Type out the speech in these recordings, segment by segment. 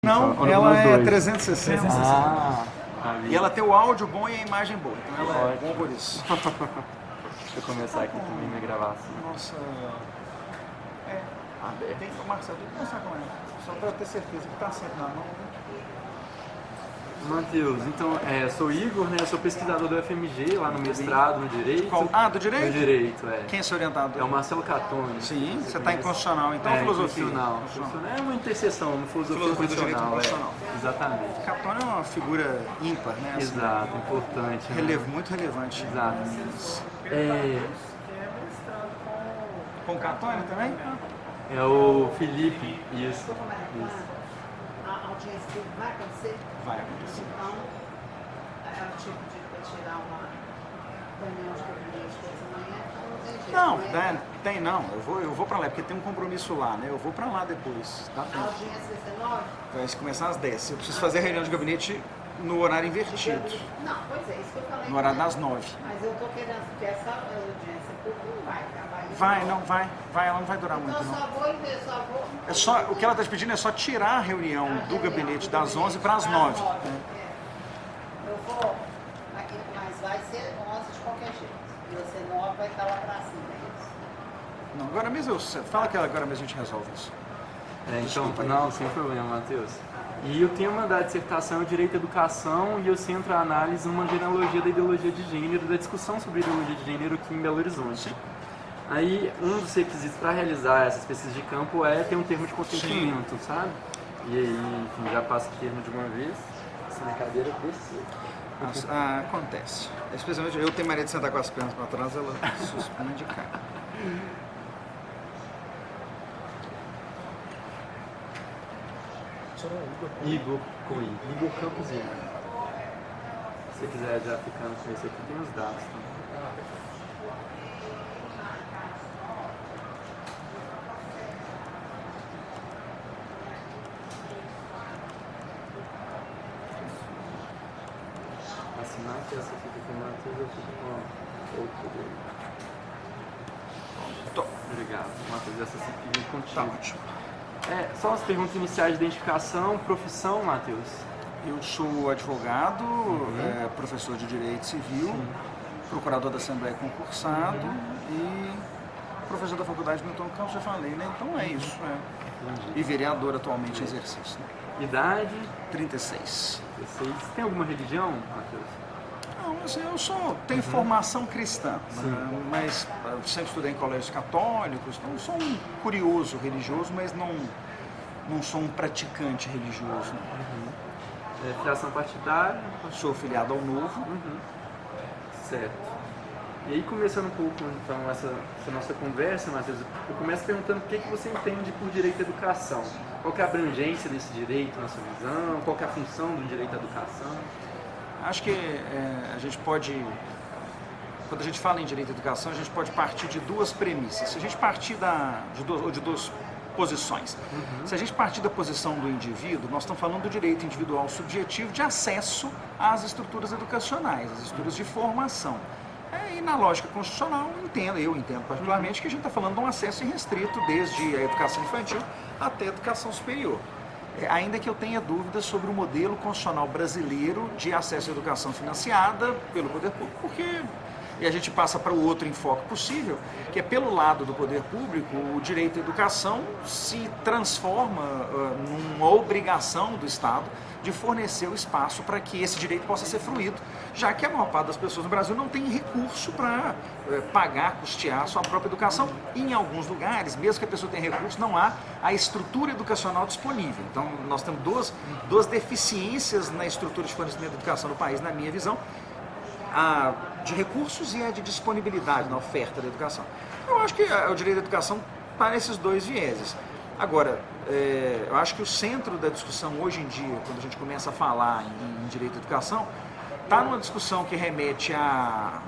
Não, só? Ou ela nos é dois? 360. Ah, tá E ali. ela tem o áudio bom e a imagem boa. Então ela é Ótimo. bom por isso. Deixa eu começar aqui também minha gravação. Nossa. É. Tem que Marcelo, tem que mostrar com ela. Só para ter certeza que tá sempre na mão. Né? Matheus, então, sou Igor, né? Eu sou pesquisador do FMG, lá no mestrado, no Direito. Qual? Ah, do Direito? No Direito, é. Quem é seu orientador? É o Marcelo Catone. Sim, você está em Constitucional, então filosofia. Constitucional. É uma interseção, uma filosofia Filosofia do direito constitucional. constitucional. Exatamente. Catone é uma figura ímpar, né? Assim, Exato, importante. Né? muito relevante. Exato. Com Catone também? É o Felipe, isso. A audiência dele vai acontecer? Vai acontecer. Então, é o tipo de tirar uma reunião de gabinete dessa manhã, então não tem jeito. Não, né? tem não. Eu vou pra lá, porque tem um compromisso lá, né? Eu vou pra lá depois. Tá? A audiência vai ser 9? Vai começar às 10. Eu preciso fazer a reunião de gabinete no horário invertido. Não, pois é, isso que eu falei. No horário das 9. Mas eu tô querendo que essa audiência pública não vai acabar aí. Vai, ela não vai durar muito, Então não. só vou e ver, só vou. É só, o que ela está pedindo é só tirar a reunião do gabinete das 11 para as 9. Eu vou, mas vai ser 11 de qualquer jeito. E você 9 vai estar lá pra cima, é isso? Não, agora mesmo fala que agora mesmo a gente resolve isso. Então, Desculpa aí. não, sem problema, Matheus. E o tema da dissertação é o direito à educação e eu centro a análise numa genealogia da ideologia de gênero, da discussão sobre ideologia de gênero aqui em Belo Horizonte. Aí, um dos requisitos para realizar essas pesquisas de campo é ter um termo de consentimento, sabe? E aí, enfim, já passa o termo de uma vez, essa minha cadeira desceu. Acontece. Especialmente eu tenho mania de sentar com as pernas para trás, ela suspende e cai. Igor com I. Igor Campos Igor. Se você quiser já ficando com esse aqui, tem os dados também. Assinar que essa fica com o Matheus, eu fico com outro dele. Obrigado, Matheus. Essa fica contigo. Tá ótimo. Só as perguntas iniciais de identificação, profissão, Matheus. Eu sou advogado, professor de Direito Civil, procurador da Assembleia concursado e professor da Faculdade Milton Campos, já falei, né? Então é isso. E vereador atualmente em exercício. Né? Idade? 36. 16. Tem alguma religião, Matheus? Não, assim, eu tenho formação cristã, né? Mas eu sempre estudei em colégios católicos, então eu sou um curioso religioso, mas não sou um praticante religioso. Né? Filiação partidária? Sou filiado ao Novo. Certo. E aí, começando um pouco, então, essa nossa conversa, Matheus, eu começo perguntando o que você entende por direito à educação. Qual que é a abrangência desse direito na sua visão? Qual que é a função do direito à educação? Acho que a gente pode, quando a gente fala em direito à educação, a gente pode partir de duas premissas. Se a gente partir de duas posições. Se a gente partir da posição do indivíduo, nós estamos falando do direito individual subjetivo de acesso às estruturas educacionais, às estruturas de formação. E na lógica constitucional, eu entendo particularmente que a gente está falando de um acesso irrestrito desde a educação infantil até a educação superior. Ainda que eu tenha dúvidas sobre o modelo constitucional brasileiro de acesso à educação financiada pelo poder público, e a gente passa para o outro enfoque possível, que é pelo lado do poder público, o direito à educação se transforma numa obrigação do Estado de fornecer o espaço para que esse direito possa ser fruído, já que a maior parte das pessoas no Brasil não tem recurso para pagar, custear a sua própria educação. E em alguns lugares, mesmo que a pessoa tenha recurso, não há a estrutura educacional disponível. Então, nós temos duas deficiências na estrutura de fornecimento de educação no país, na minha visão, a de recursos e a de disponibilidade na oferta da educação. Eu acho que o direito à educação está nesses dois vieses. Agora, eu acho que o centro da discussão hoje em dia, quando a gente começa a falar em direito à educação, está numa discussão que remete a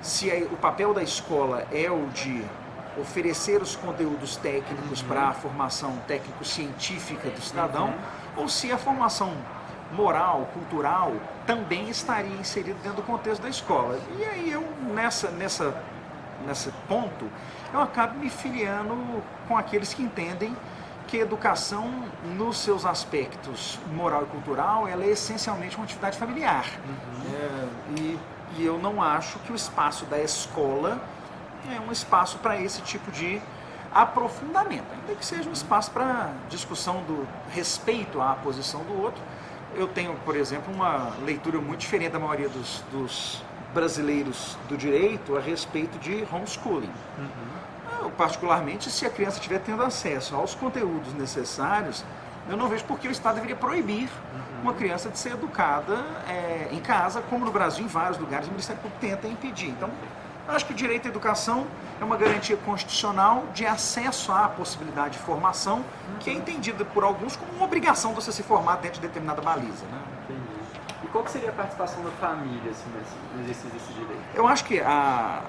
se o papel da escola é o de oferecer os conteúdos técnicos para a formação técnico-científica do cidadão, ou se a formação moral, cultural, também estaria inserida dentro do contexto da escola. E aí eu, nesse ponto, eu acabo me filiando com aqueles que entendem que a educação, nos seus aspectos moral e cultural, ela é essencialmente uma atividade familiar. E eu não acho que o espaço da escola é um espaço para esse tipo de aprofundamento, ainda que seja um espaço para discussão do respeito à posição do outro. Eu tenho, por exemplo, uma leitura muito diferente da maioria dos brasileiros do direito a respeito de homeschooling. Eu, particularmente, se a criança estiver tendo acesso aos conteúdos necessários, eu não vejo por que o Estado deveria proibir uma criança de ser educada em casa, como no Brasil, em vários lugares, o Ministério Público tenta impedir. Então, eu acho que o direito à educação é uma garantia constitucional de acesso à possibilidade de formação, que é entendida por alguns como uma obrigação de você se formar dentro de determinada baliza, né? Entendi. E qual que seria a participação da família assim, no exercício desse direito? Eu acho que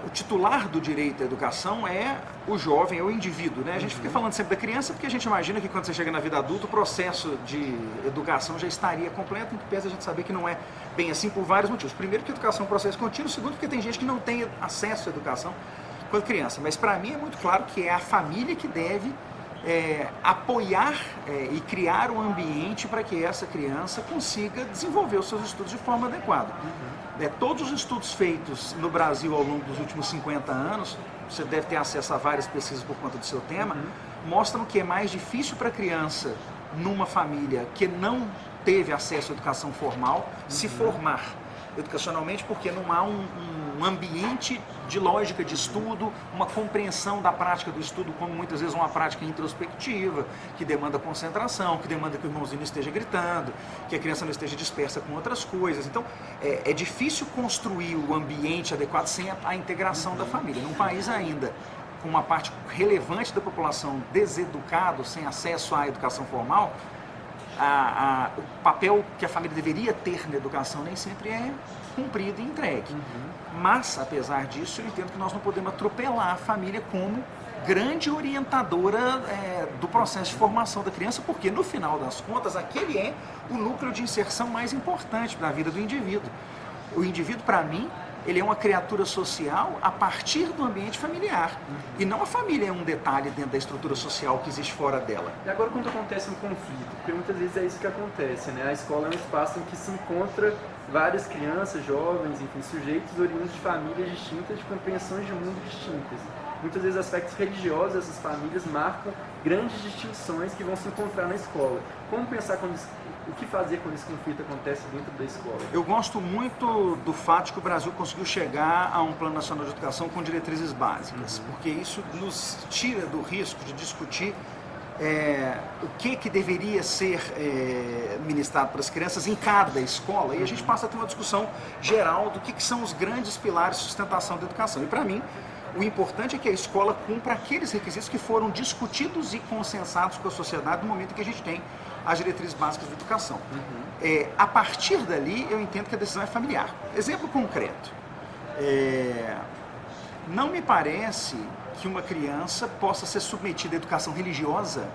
o titular do direito à educação é o jovem, é o indivíduo, né? A gente fica falando sempre da criança porque a gente imagina que quando você chega na vida adulta o processo de educação já estaria completo, em que pese a gente saber que não é bem assim por vários motivos. Primeiro, que a educação é um processo contínuo. Segundo, porque tem gente que não tem acesso à educação quando criança. Mas para mim é muito claro que é a família que deve apoiar e criar um ambiente para que essa criança consiga desenvolver os seus estudos de forma adequada. Todos os estudos feitos no Brasil ao longo dos últimos 50 anos, você deve ter acesso a várias pesquisas por conta do seu tema, mostram que é mais difícil para a criança, numa família que não teve acesso à educação formal, se formar educacionalmente, porque não há um ambiente de lógica de estudo, uma compreensão da prática do estudo como muitas vezes uma prática introspectiva, que demanda concentração, que demanda que o irmãozinho não esteja gritando, que a criança não esteja dispersa com outras coisas. Então, é difícil construir o ambiente adequado sem a integração da família. Num país ainda com uma parte relevante da população deseducado, sem acesso à educação formal, o papel que a família deveria ter na educação nem sempre é cumprido e entregue. Mas, apesar disso, eu entendo que nós não podemos atropelar a família como grande orientadora do processo de formação da criança, porque, no final das contas, aquele é o núcleo de inserção mais importante da vida do indivíduo. O indivíduo, para mim, ele é uma criatura social a partir do ambiente familiar. E não a família é um detalhe dentro da estrutura social que existe fora dela. E agora, quando acontece um conflito, porque muitas vezes é isso que acontece, né? A escola é um espaço em que se encontra várias crianças, jovens, enfim, sujeitos oriundos de famílias distintas, de compreensões de mundo distintas. Muitas vezes aspectos religiosos dessas famílias marcam grandes distinções que vão se encontrar na escola. Como pensar o que fazer quando esse conflito acontece dentro da escola? Eu gosto muito do fato de que o Brasil conseguiu chegar a um Plano Nacional de Educação com diretrizes básicas, porque isso nos tira do risco de discutir o que deveria ser ministrado para as crianças em cada escola, e a gente passa a ter uma discussão geral do que são os grandes pilares de sustentação da educação. E para mim, o importante é que a escola cumpra aqueles requisitos que foram discutidos e consensados com a sociedade no momento em que a gente tem as diretrizes básicas da educação. A partir dali, eu entendo que a decisão é familiar. Exemplo concreto. Não me parece que uma criança possa ser submetida à educação religiosa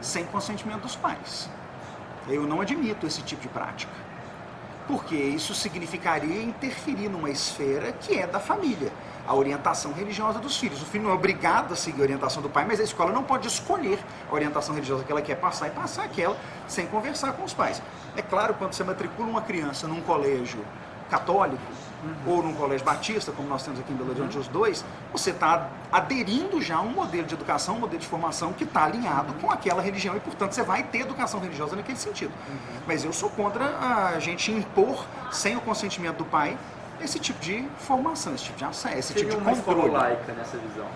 sem consentimento dos pais. Eu não admito esse tipo de prática, porque isso significaria interferir numa esfera que é da família, a orientação religiosa dos filhos. O filho não é obrigado a seguir a orientação do pai, mas a escola não pode escolher a orientação religiosa que ela quer passar e passar aquela sem conversar com os pais. É claro, quando você matricula uma criança num colégio católico, ou num colégio batista, como nós temos aqui em Belo Horizonte, os dois, você está aderindo já a um modelo de educação, um modelo de formação que está alinhado com aquela religião e, portanto, você vai ter educação religiosa naquele sentido. Mas eu sou contra a gente impor, sem o consentimento do pai, esse tipo de formação, esse tipo de acesso, esse tipo de controle. Seria uma escola laica nessa visão?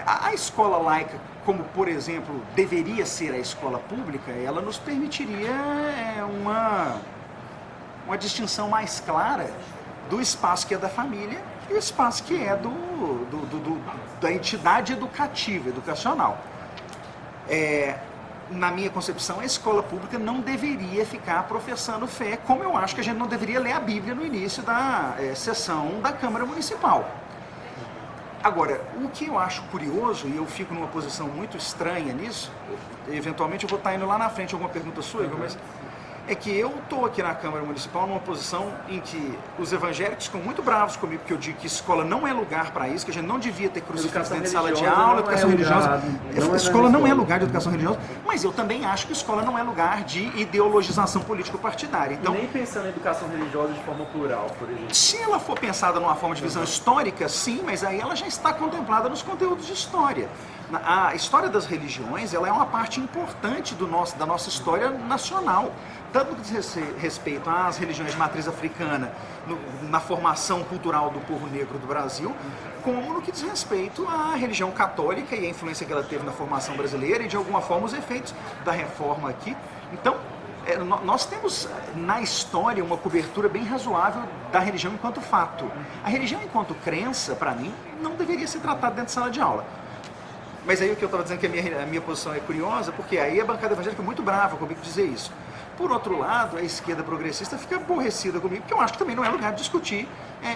A escola laica, como, por exemplo, deveria ser a escola pública, ela nos permitiria uma distinção mais clara do espaço que é da família e o espaço que é da entidade educativa, educacional. Na minha concepção, a escola pública não deveria ficar professando fé, como eu acho que a gente não deveria ler a Bíblia no início da sessão da Câmara Municipal. Agora, o que eu acho curioso, e eu fico numa posição muito estranha nisso, eventualmente eu vou estar indo lá na frente alguma pergunta sua, Igor, mas é que eu estou aqui na Câmara Municipal numa posição em que os evangélicos ficam muito bravos comigo, porque eu digo que escola não é lugar para isso, que a gente não devia ter crucifixo dentro de sala de aula, educação religiosa. Escola não é lugar de educação religiosa, mas eu também acho que escola não é lugar de ideologização político-partidária. Então, nem pensando em educação religiosa de forma plural, por exemplo. se ela for pensada numa forma de visão histórica, sim, mas aí ela já está contemplada nos conteúdos de história. A história das religiões, ela é uma parte importante da nossa história nacional. Tanto no que diz respeito às religiões de matriz africana, na formação cultural do povo negro do Brasil, como no que diz respeito à religião católica e a influência que ela teve na formação brasileira e, de alguma forma, os efeitos da reforma aqui. Então, nós temos na história uma cobertura bem razoável da religião enquanto fato. A religião enquanto crença, para mim, não deveria ser tratada dentro de sala de aula. Mas aí o que eu estava dizendo que a minha posição é curiosa, porque aí a bancada evangélica é muito brava comigo dizer isso. Por outro lado, a esquerda progressista fica aborrecida comigo, porque eu acho que também não é lugar de discutir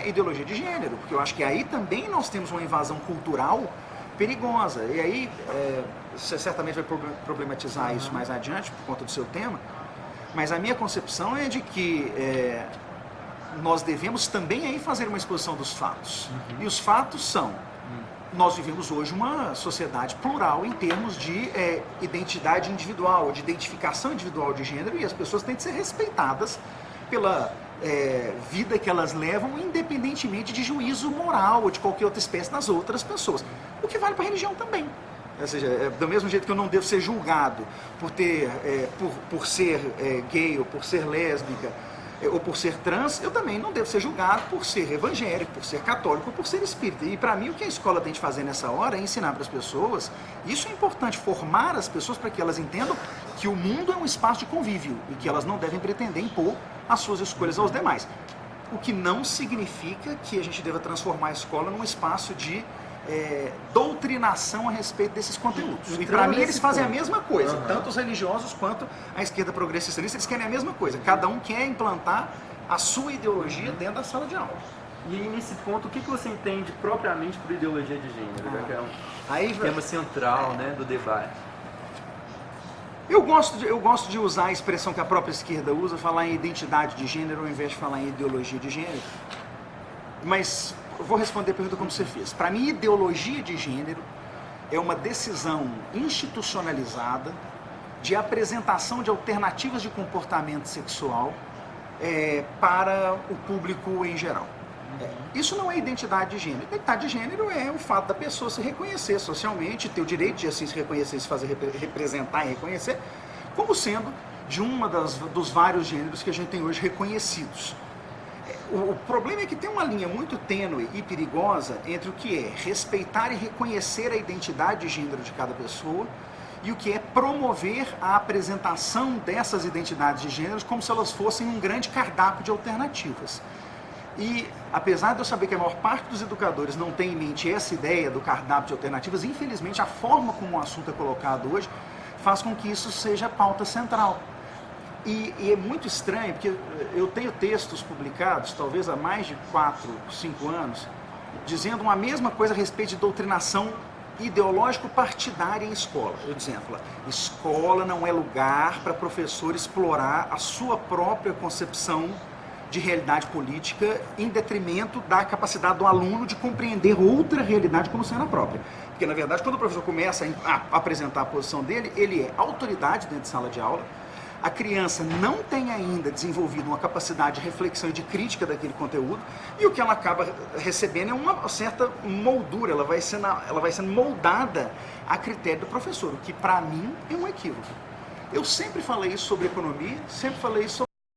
ideologia de gênero, porque eu acho que aí também nós temos uma invasão cultural perigosa. E aí, você certamente vai problematizar isso mais adiante, por conta do seu tema, mas a minha concepção é de que nós devemos também aí fazer uma exposição dos fatos. E os fatos são: nós vivemos hoje uma sociedade plural em termos de identidade individual, de identificação individual de gênero, e as pessoas têm que ser respeitadas pela vida que elas levam, independentemente de juízo moral ou de qualquer outra espécie das outras pessoas. O que vale para a religião também. Ou seja, do mesmo jeito que eu não devo ser julgado por ser gay ou por ser lésbica, ou por ser trans, eu também não devo ser julgado por ser evangélico, por ser católico, ou por ser espírita. E para mim o que a escola tem de fazer nessa hora é ensinar para as pessoas, isso é importante, formar as pessoas para que elas entendam que o mundo é um espaço de convívio e que elas não devem pretender impor as suas escolhas aos demais. O que não significa que a gente deva transformar a escola num espaço de doutrinação a respeito desses conteúdos. E para mim eles fazem a mesma coisa, tanto os religiosos quanto a esquerda progressista, eles querem a mesma coisa. Cada um quer implantar a sua ideologia dentro da sala de aula. E aí, nesse ponto, o que você entende propriamente por ideologia de gênero? Que é um tema central, né, do debate. Eu gosto de usar a expressão que a própria esquerda usa, falar em identidade de gênero ao invés de falar em ideologia de gênero. Mas eu vou responder a pergunta como você fez. Para mim, ideologia de gênero é uma decisão institucionalizada de apresentação de alternativas de comportamento sexual para o público em geral. Isso não é identidade de gênero. Identidade de gênero é o fato da pessoa se reconhecer socialmente, ter o direito de assim se reconhecer, se fazer representar e reconhecer, como sendo de dos vários gêneros que a gente tem hoje reconhecidos. O problema é que tem uma linha muito tênue e perigosa entre o que é respeitar e reconhecer a identidade de gênero de cada pessoa e o que é promover a apresentação dessas identidades de gêneros como se elas fossem um grande cardápio de alternativas. E apesar de eu saber que a maior parte dos educadores não tem em mente essa ideia do cardápio de alternativas, infelizmente a forma como o assunto é colocado hoje faz com que isso seja a pauta central. E é muito estranho, porque eu tenho textos publicados, talvez há mais de 4, 5 anos, dizendo a mesma coisa a respeito de doutrinação ideológico-partidária em escola. Eu dizendo, escola não é lugar para professor explorar a sua própria concepção de realidade política em detrimento da capacidade do aluno de compreender outra realidade como sendo a própria. Porque, na verdade, quando o professor começa a apresentar a posição dele, ele é autoridade dentro de sala de aula. A criança não tem ainda desenvolvido uma capacidade de reflexão e de crítica daquele conteúdo, e o que ela acaba recebendo é uma certa moldura, ela vai sendo moldada a critério do professor, o que para mim é um equívoco. Eu sempre falei isso sobre economia, sempre falei isso sobre